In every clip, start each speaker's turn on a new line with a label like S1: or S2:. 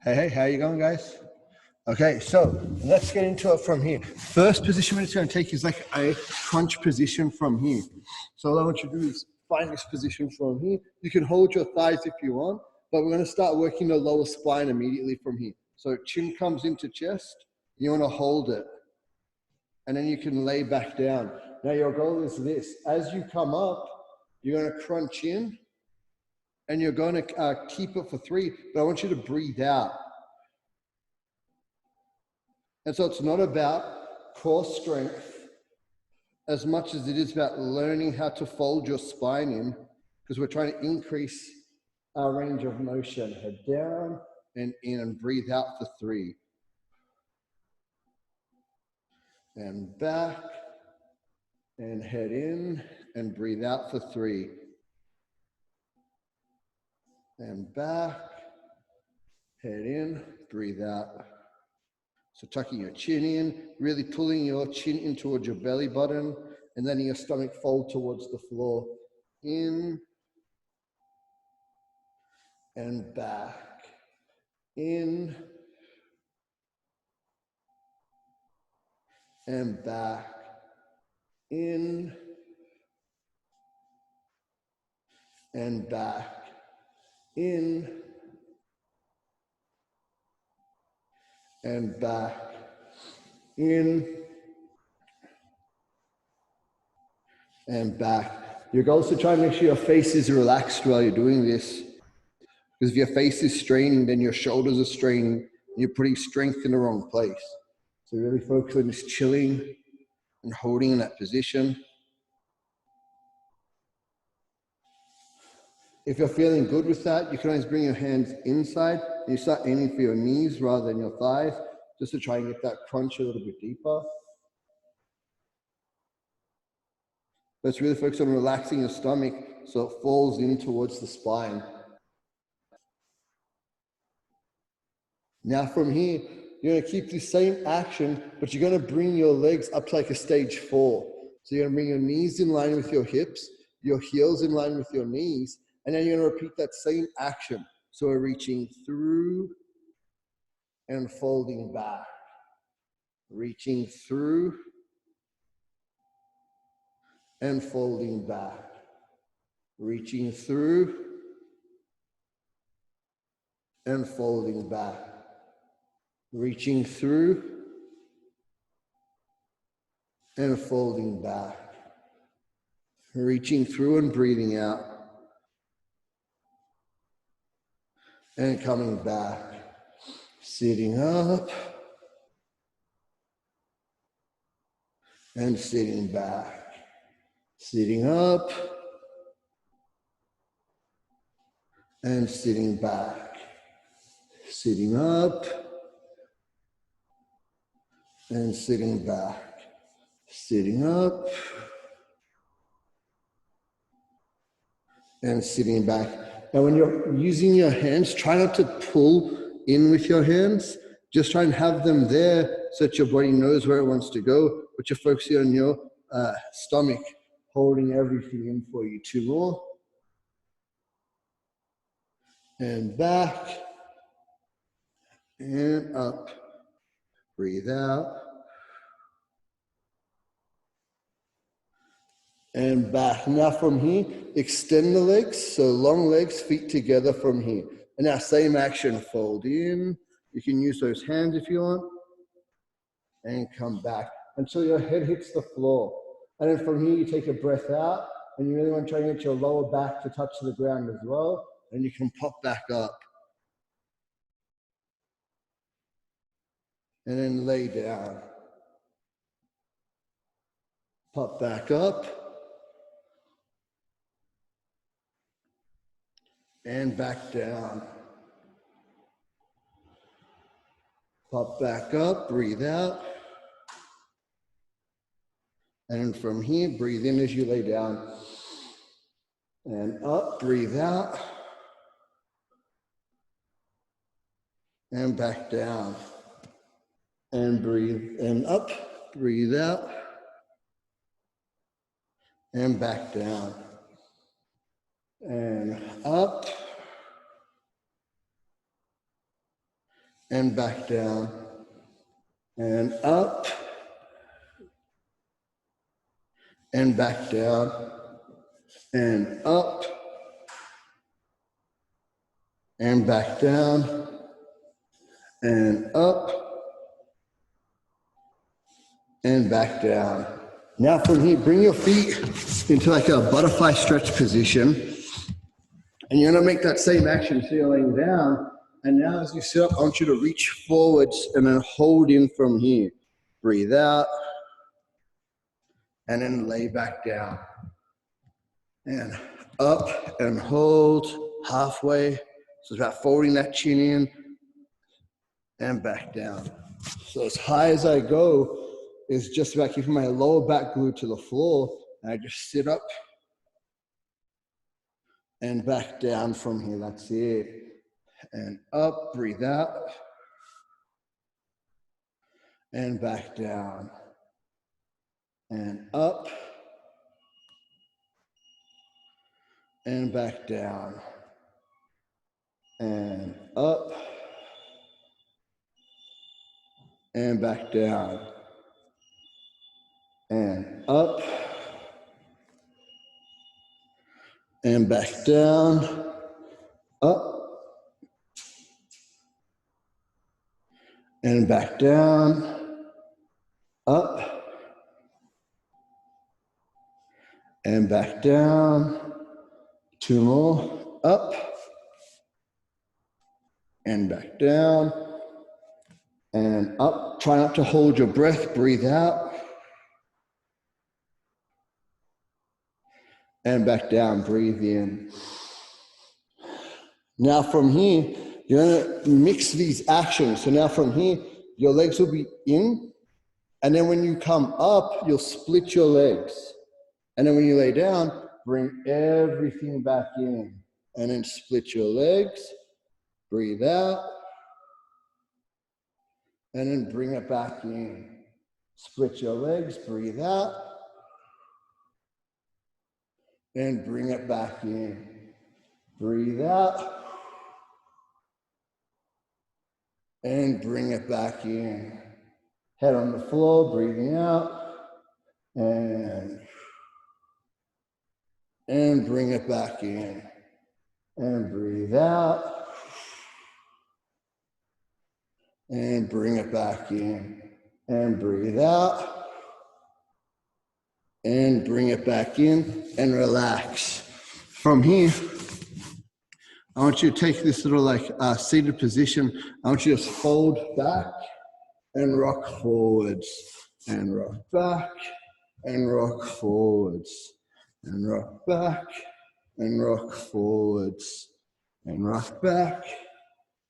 S1: Hey, how you going, guys? Okay, so let's get into it from here. First position we're just going to take is like a crunch position from here. So all I want you to do is find this position from here. You can hold your thighs if you want, but we're going to start working the lower spine immediately from here. So chin comes into chest, you want to hold it, and then you can lay back down. Now your goal is this. As you come up, you're going to crunch in, and you're going to keep it for 3, but I want you to breathe out. And so it's not about core strength as much as it is about learning how to fold your spine in, because we're trying to increase our range of motion. Head down and in, and breathe out for 3. And back, and head in, and breathe out for 3. And back, head in, breathe out. So tucking your chin in, really pulling your chin in towards your belly button, and letting your stomach fold towards the floor. In and back. In and back. In and back. In and back. In and back. Your goal is to try and make sure your face is relaxed while you're doing this. Because if your face is straining, then your shoulders are straining, and you're putting strength in the wrong place. So really focus on just chilling and holding in that position. If you're feeling good with that, you can always bring your hands inside and you start aiming for your knees rather than your thighs, just to try and get that crunch a little bit deeper. Let's really focus on relaxing your stomach so it falls in towards the spine. Now from here, you're going to keep the same action, but you're going to bring your legs up to like a stage 4. So you're going to bring your knees in line with your hips, your heels in line with your knees, and then you're going to repeat that same action. So we're reaching through and folding back. Reaching through and folding back. Reaching through and folding back. Reaching through and folding back. Reaching through and breathing out. And coming back. Sitting up and sitting back. Sitting up and sitting back. Sitting up and sitting back. Sitting up and sitting back. Now when you're using your hands, try not to pull in with your hands. Just try and have them there so that your body knows where it wants to go, but you're focusing on your stomach, holding everything in for you. 2 more. And back and up. Breathe out. And back. Now from here, extend the legs. So long legs, feet together from here. And now same action, fold in. You can use those hands if you want. And come back until your head hits the floor. And then from here, you take a breath out. And you really want to try and get your lower back to touch the ground as well. And you can pop back up. And then lay down. Pop back up. And back down. Pop back up, breathe out. And from here, breathe in as you lay down. And up, breathe out. And back down. And breathe, and up, breathe out. And back down. And up. and back down, and up, and back down, and up, and back down, and up, and back down. Now from here, bring your feet into like a butterfly stretch position. And you're gonna make that same action, so you're laying down. And now as you sit up, I want you to reach forwards and then hold in from here. Breathe out, and then lay back down. And up and hold halfway. So it's about folding that chin in and back down. So as high as I go is just about keeping my lower back glued to the floor. And I just sit up and back down from here. That's it. And up, breathe out. And back down. And up. And back down. And up. And back down. And up. And back down. Up. And back down. Up. And back down. Two more. Up. And back down. And up. Try not to hold your breath. Breathe out. And back down. Breathe in. Now from here, you're going to mix these actions. So now from here, your legs will be in. And then when you come up, you'll split your legs. And then when you lay down, bring everything back in. And then split your legs. Breathe out. And then bring it back in. Split your legs. Breathe out. And bring it back in. Breathe out. And bring it back in. Head on the floor, breathing out. And bring it back in. And breathe out. And bring it back in. And breathe out. And bring it back in. And relax. From here, I want you to take this little like seated position. I want you to just fold back and rock forwards. And rock back and rock forwards. And rock back and rock forwards. And rock back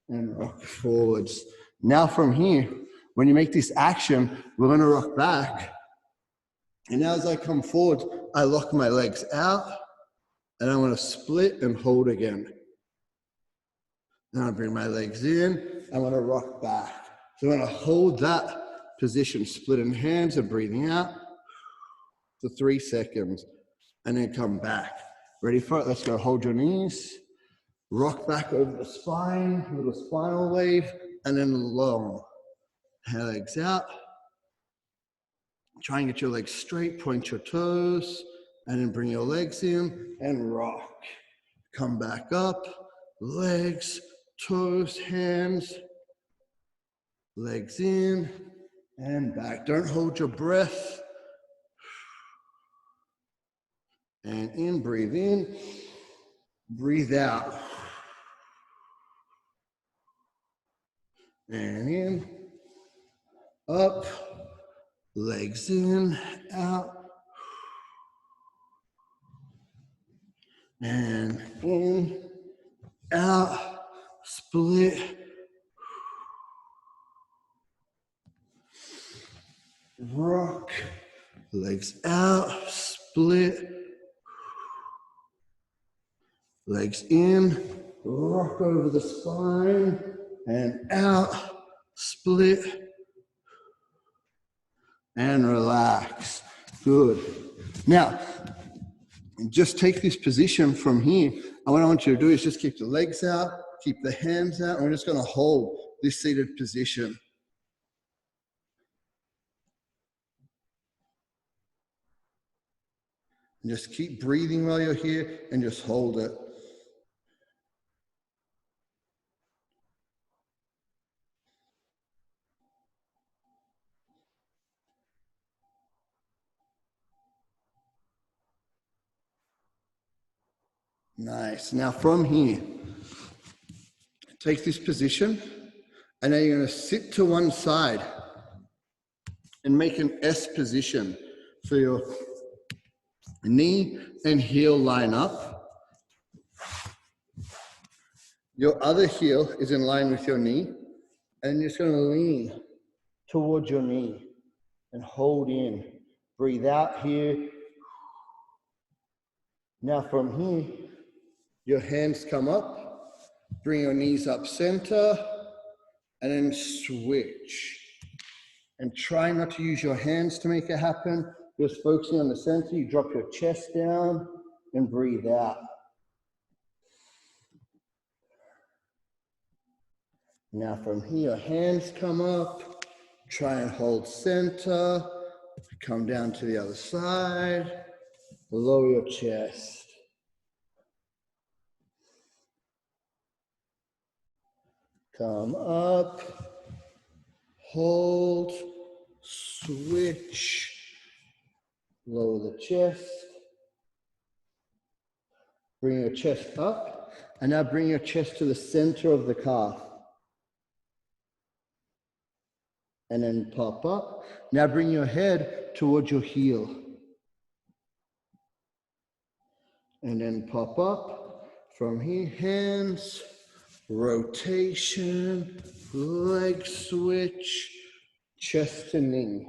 S1: and rock forwards. Now from here, when you make this action, we're going to rock back. And now as I come forward, I lock my legs out. And I'm going to split and hold again. Now I bring my legs in. I'm going to rock back. So I'm going to hold that position, splitting hands and breathing out for 3 seconds. And then come back. Ready for it? Let's go. Hold your knees. Rock back over the spine, little spinal wave, and then long. Legs out. Try and get your legs straight, point your toes, and then bring your legs in and rock. Come back up, legs, toes, hands, legs in and back. Don't hold your breath. And in, breathe out. And in, up, legs in, out, and in, out, split, rock, legs out, split, legs in, rock over the spine, and out, split, and relax. Good. Now, just take this position from here. And what I want you to do is just keep the legs out, keep the hands out, and we're just going to hold this seated position. And just keep breathing while you're here and just hold it. Nice. Now from here, take this position and then you're going to sit to one side and make an S position. So your knee and heel line up. Your other heel is in line with your knee. And you're just going to lean towards your knee and hold in. Breathe out here. Now from here, your hands come up, bring your knees up center, and then switch. And try not to use your hands to make it happen. Just focusing on the center, you drop your chest down and breathe out. Now from here, hands come up, try and hold center, come down to the other side, lower your chest. Come up, hold, switch, lower the chest, bring your chest up, and now bring your chest to the center of the calf. And then pop up. Now bring your head towards your heel. And then pop up. From here, hands, rotation, leg switch, chest to knee.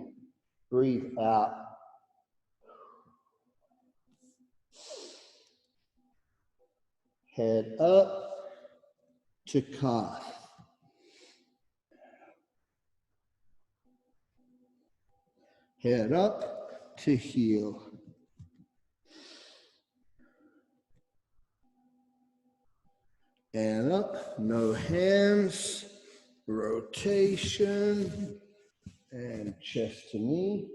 S1: Breathe out. Head up to calf. Head up to heel. And up, no hands, rotation, and chest to knee.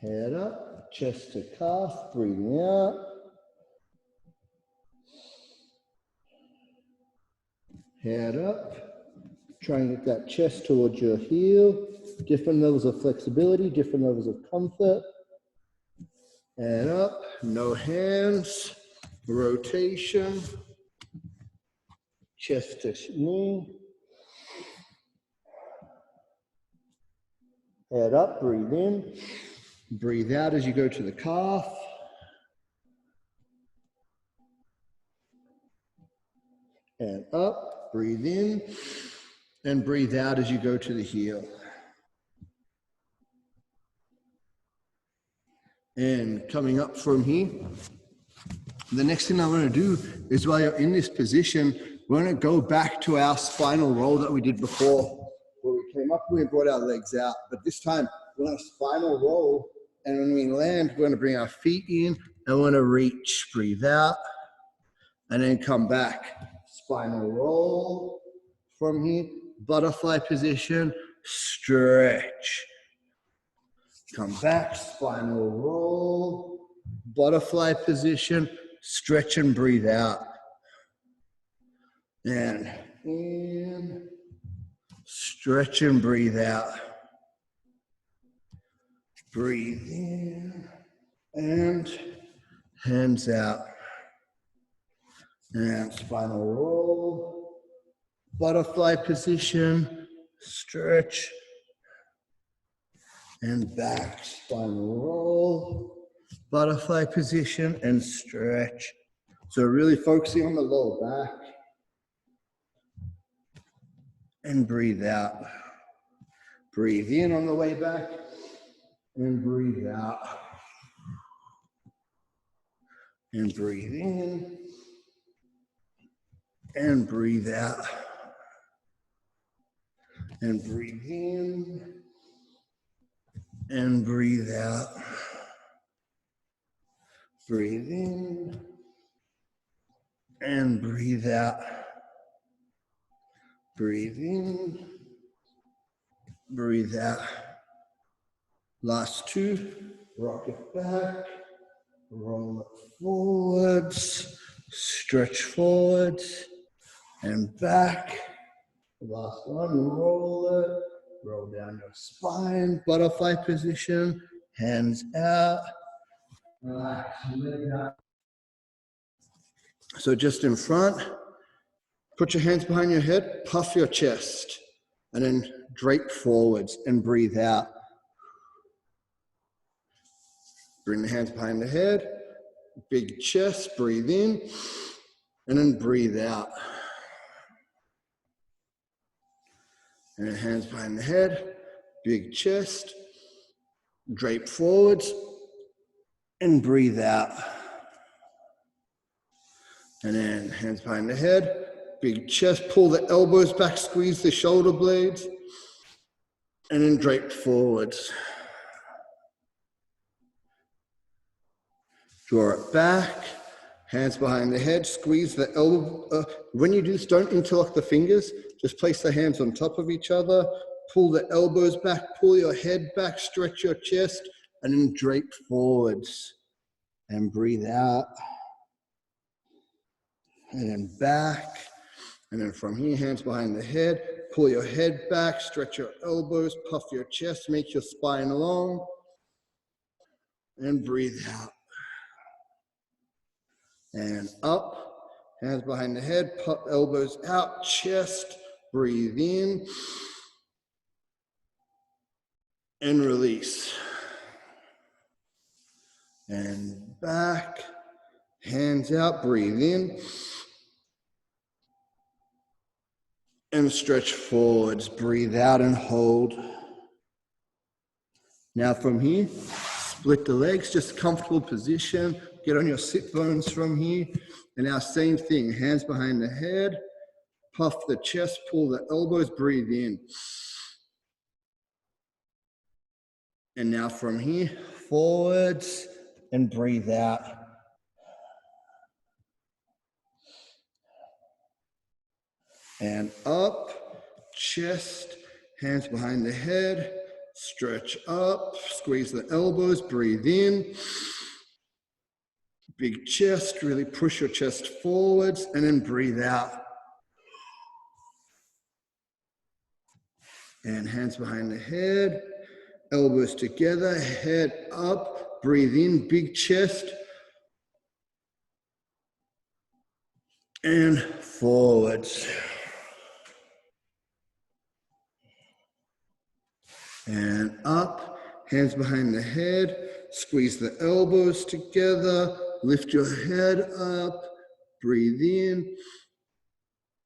S1: Head up, chest to calf, breathing out. Head up, try and get that chest towards your heel. Different levels of flexibility, different levels of comfort. And up, no hands, rotation, chest to knee. Head up, breathe in. Breathe out as you go to the calf. And up, breathe in. And breathe out as you go to the heel. And coming up from here, the next thing I want to do is while you're in this position, we're going to go back to our spinal roll that we did before. Where we came up, we brought our legs out. But this time, we're going to spinal roll. And when we land, we're going to bring our feet in and we're going to reach, breathe out, and then come back. Spinal roll from here, butterfly position, stretch. Come back, spinal roll, butterfly position, stretch and breathe out. And in, stretch and breathe out. Breathe in and hands out. And spinal roll, butterfly position, stretch, and back. Spinal roll, butterfly position, and stretch. So really focusing on the lower back. And breathe out. Breathe in on the way back, and breathe out. And breathe in, and breathe out. And breathe in, and breathe out. Breathe in, And breathe out. Breathe in. Breathe out. Last two. Rock it back. Roll it forwards. Stretch forwards. And back. Last one. Roll it. Roll down your spine. Butterfly position. Hands out. Relax. Leg out. So just in front. Put your hands behind your head, puff your chest, and then drape forwards and breathe out. Bring the hands behind the head, big chest, breathe in, and then breathe out. And then hands behind the head, big chest, drape forwards, and breathe out. And then hands behind the head, big chest, pull the elbows back, squeeze the shoulder blades, and then drape forwards. Draw it back, hands behind the head, squeeze the elbow. When you do this, don't interlock the fingers, just place the hands on top of each other, pull the elbows back, pull your head back, stretch your chest, and then drape forwards. And breathe out. And then back. And then from here, hands behind the head, pull your head back, stretch your elbows, puff your chest, make your spine long. And breathe out. And up, hands behind the head, elbows out, chest, breathe in, and release. And back, hands out, breathe in, and stretch forwards, breathe out and hold. Now from here, split the legs, just comfortable position, get on your sit bones from here, and now same thing, hands behind the head, puff the chest, pull the elbows, breathe in. And now from here, forwards, and breathe out. And up, chest, hands behind the head, stretch up, squeeze the elbows, breathe in. Big chest, really push your chest forwards, and then breathe out. And hands behind the head, elbows together, head up, breathe in, big chest, and forwards. And up, hands behind the head, squeeze the elbows together, lift your head up, breathe in,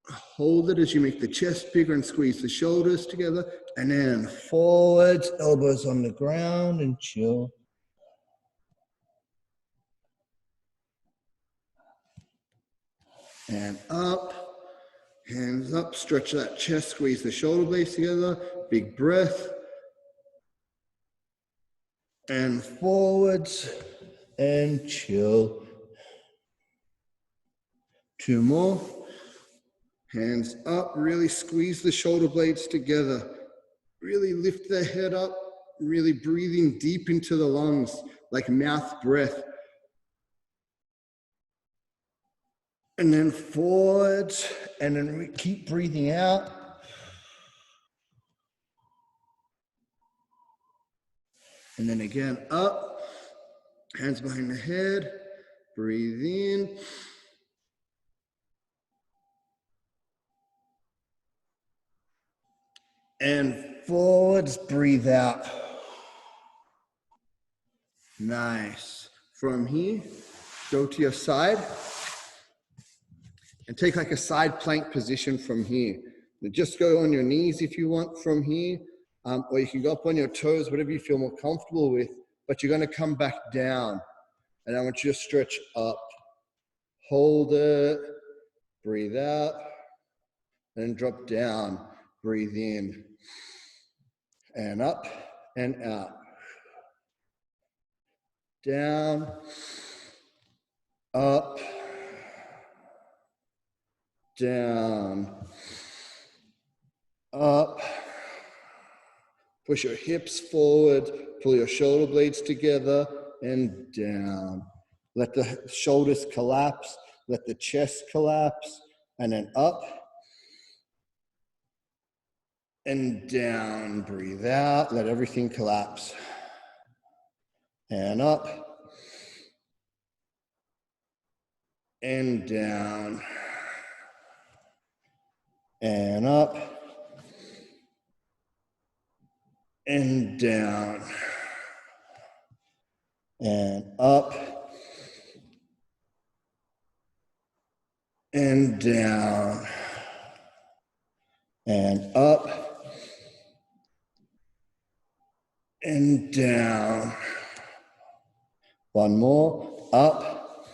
S1: hold it as you make the chest bigger and squeeze the shoulders together, and then forwards, elbows on the ground, and chill. And up, hands up, stretch that chest, squeeze the shoulder blades together, big breath. And forwards, and chill. Two more. Hands up, really squeeze the shoulder blades together. Really lift the head up, really breathing deep into the lungs, like mouth breath. And then forwards, and then keep breathing out. And then again up, hands behind the head, breathe in. And forwards, breathe out. Nice. From here, go to your side and take like a side plank position from here. Now just go on your knees if you want from here, or you can go up on your toes, whatever you feel more comfortable with, but you're gonna come back down. And I want you to stretch up. Hold it, breathe out, and drop down. Breathe in, and up, and out. Down, up, down, up. Push your hips forward, pull your shoulder blades together, and down. Let the shoulders collapse, let the chest collapse, and then up and down. Breathe out, let everything collapse. And up and down. And up and down. And up and down. And up and down. One more. Up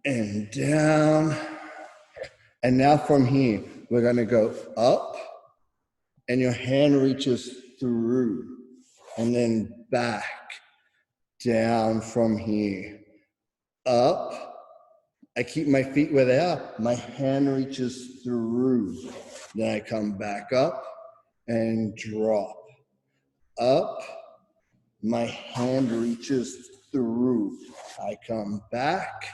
S1: and down. And now from here, we're going to go up and your hand reaches through and then back, down from here. Up. I keep my feet where they are. My hand reaches through. Then I come back up and drop. Up. My hand reaches through. I come back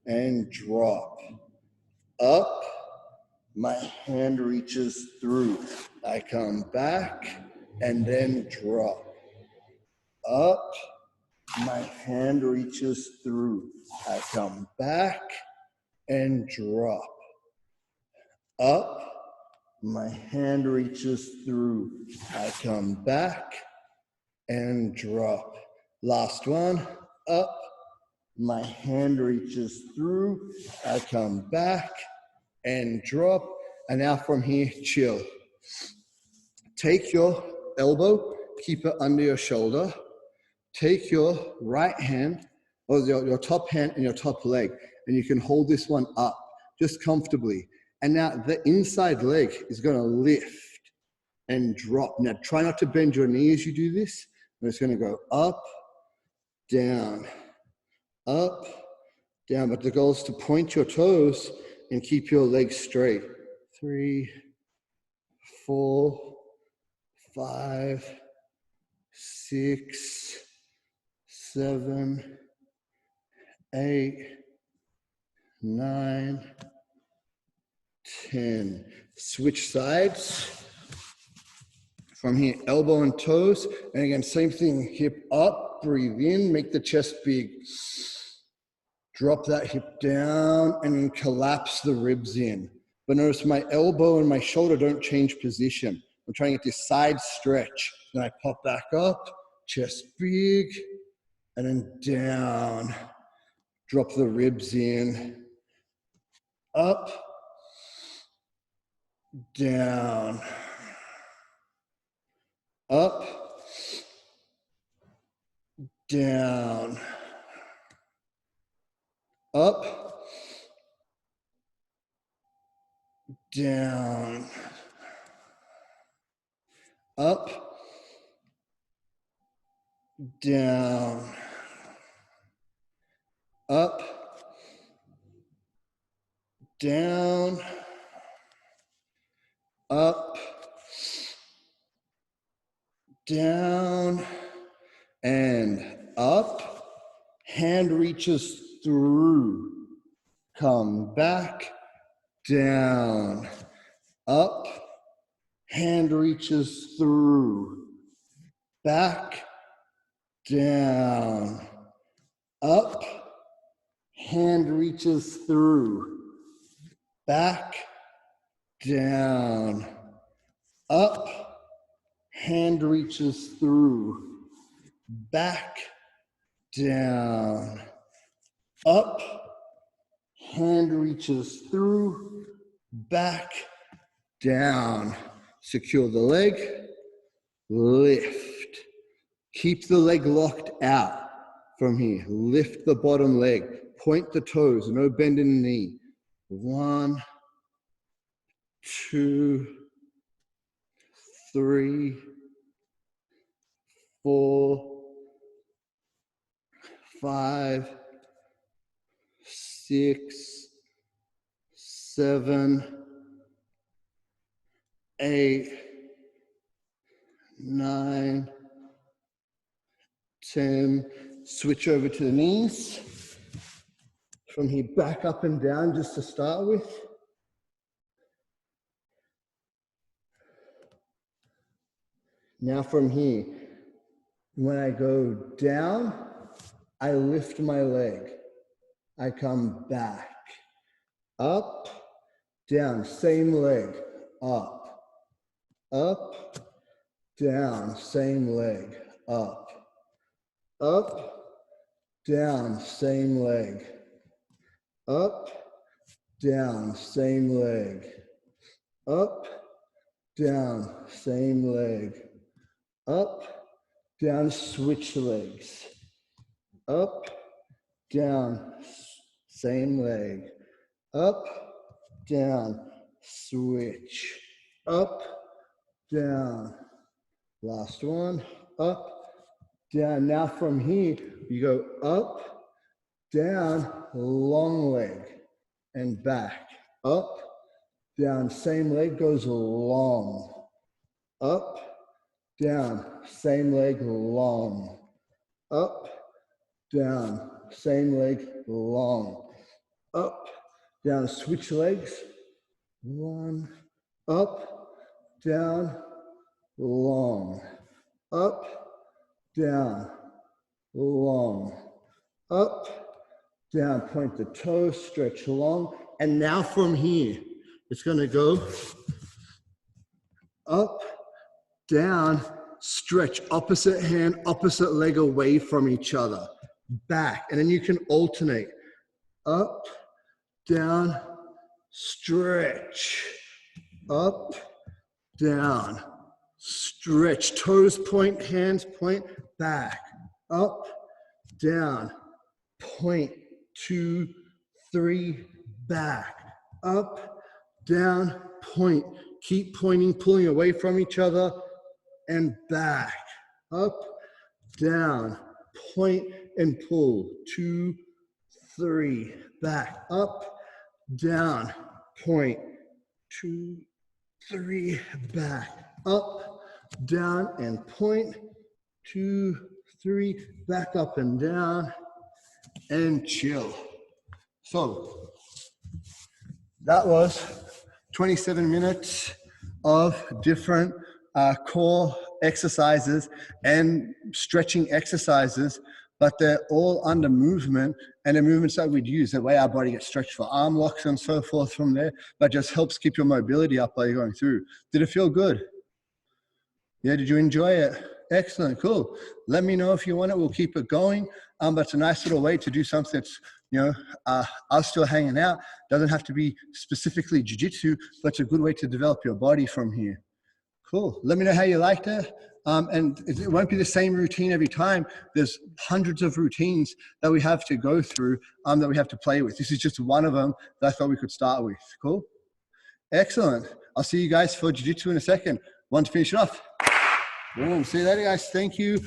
S1: and drop. Up. My hand reaches through. I come back and then drop. Up. My hand reaches through. I come back and drop. Up. My hand reaches through. I come back and drop. Last one. Up. My hand reaches through. I come back and drop. And now from here, chill. Take your elbow, keep it under your shoulder. Take your right hand, or your top hand and your top leg, and you can hold this one up just comfortably. And now the inside leg is going to lift and drop. Now try not to bend your knee as you do this. But it's going to go up, down, up, down. But the goal is to point your toes and keep your legs straight. 3, 4, 5, 6, 7, 8, 9, 10. Switch sides. From here, elbow and toes. And again, same thing, hip up, breathe in, make the chest big. Drop that hip down and then collapse the ribs in. But notice my elbow and my shoulder don't change position. I'm trying to get this side stretch. Then I pop back up, chest big, and then down. Drop the ribs in. Up, down. Up, down. Up, down. Up, down. Up, down. Up, down, and up. Hand reaches through. Come back, down. Up, hand reaches through. Back, down. Up, hand reaches through. Back, down. Up, hand reaches through. Back, down. Up, hand reaches through. Back, down. Secure the leg. Lift. Keep the leg locked out from here. Lift the bottom leg. Point the toes. No bend in the knee. 1, 2, 3, 4, 5, 6, 7, 8, 9, 10. Switch over to the knees. From here, back up and down just to start with. Now from here, when I go down, I lift my leg. I come back, up, down, same leg, up, down, same leg, up, down, same leg, up, down, same leg, up, down, same leg, up, down, switch legs, up, down, same leg, up, down, switch, up, down, last one, up, down. Now from here, you go up, down, long leg, and back, up, down, same leg goes long, up, down, same leg long, up, down, same leg long, up, down, switch legs, 1, up, down, long, up, down, long, up, down, point the toes, stretch long, and now from here, it's gonna go up, down, stretch opposite hand, opposite leg away from each other, back, and then you can alternate, up, down, stretch, up, down, stretch, toes point, hands point, back, up, down, point, 2, 3, back, up, down, point, keep pointing, pulling away from each other, and back, up, down, point and pull, 2, 3, back, up, down, point, 2, 3, back, up, down, and point, 2, 3, back up and down, and chill. So that was 27 minutes of different core exercises and stretching exercises, but they're all under movement, and the movements that we'd use, the way our body gets stretched for arm locks and so forth from there, but just helps keep your mobility up while you're going through. Did it feel good? Yeah, did you enjoy it? Excellent, cool. Let me know if you want it, we'll keep it going. But it's a nice little way to do something that's, you know, us still hanging out. Doesn't have to be specifically jiu-jitsu, but it's a good way to develop your body from here. Cool. Let me know how you liked it. And it won't be the same routine every time. There's hundreds of routines that we have to go through, that we have to play with. This is just one of them that I thought we could start with. Cool. Excellent. I'll see you guys for jiu-jitsu in a second. Want to finish it off? Boom. See you later, guys. Thank you.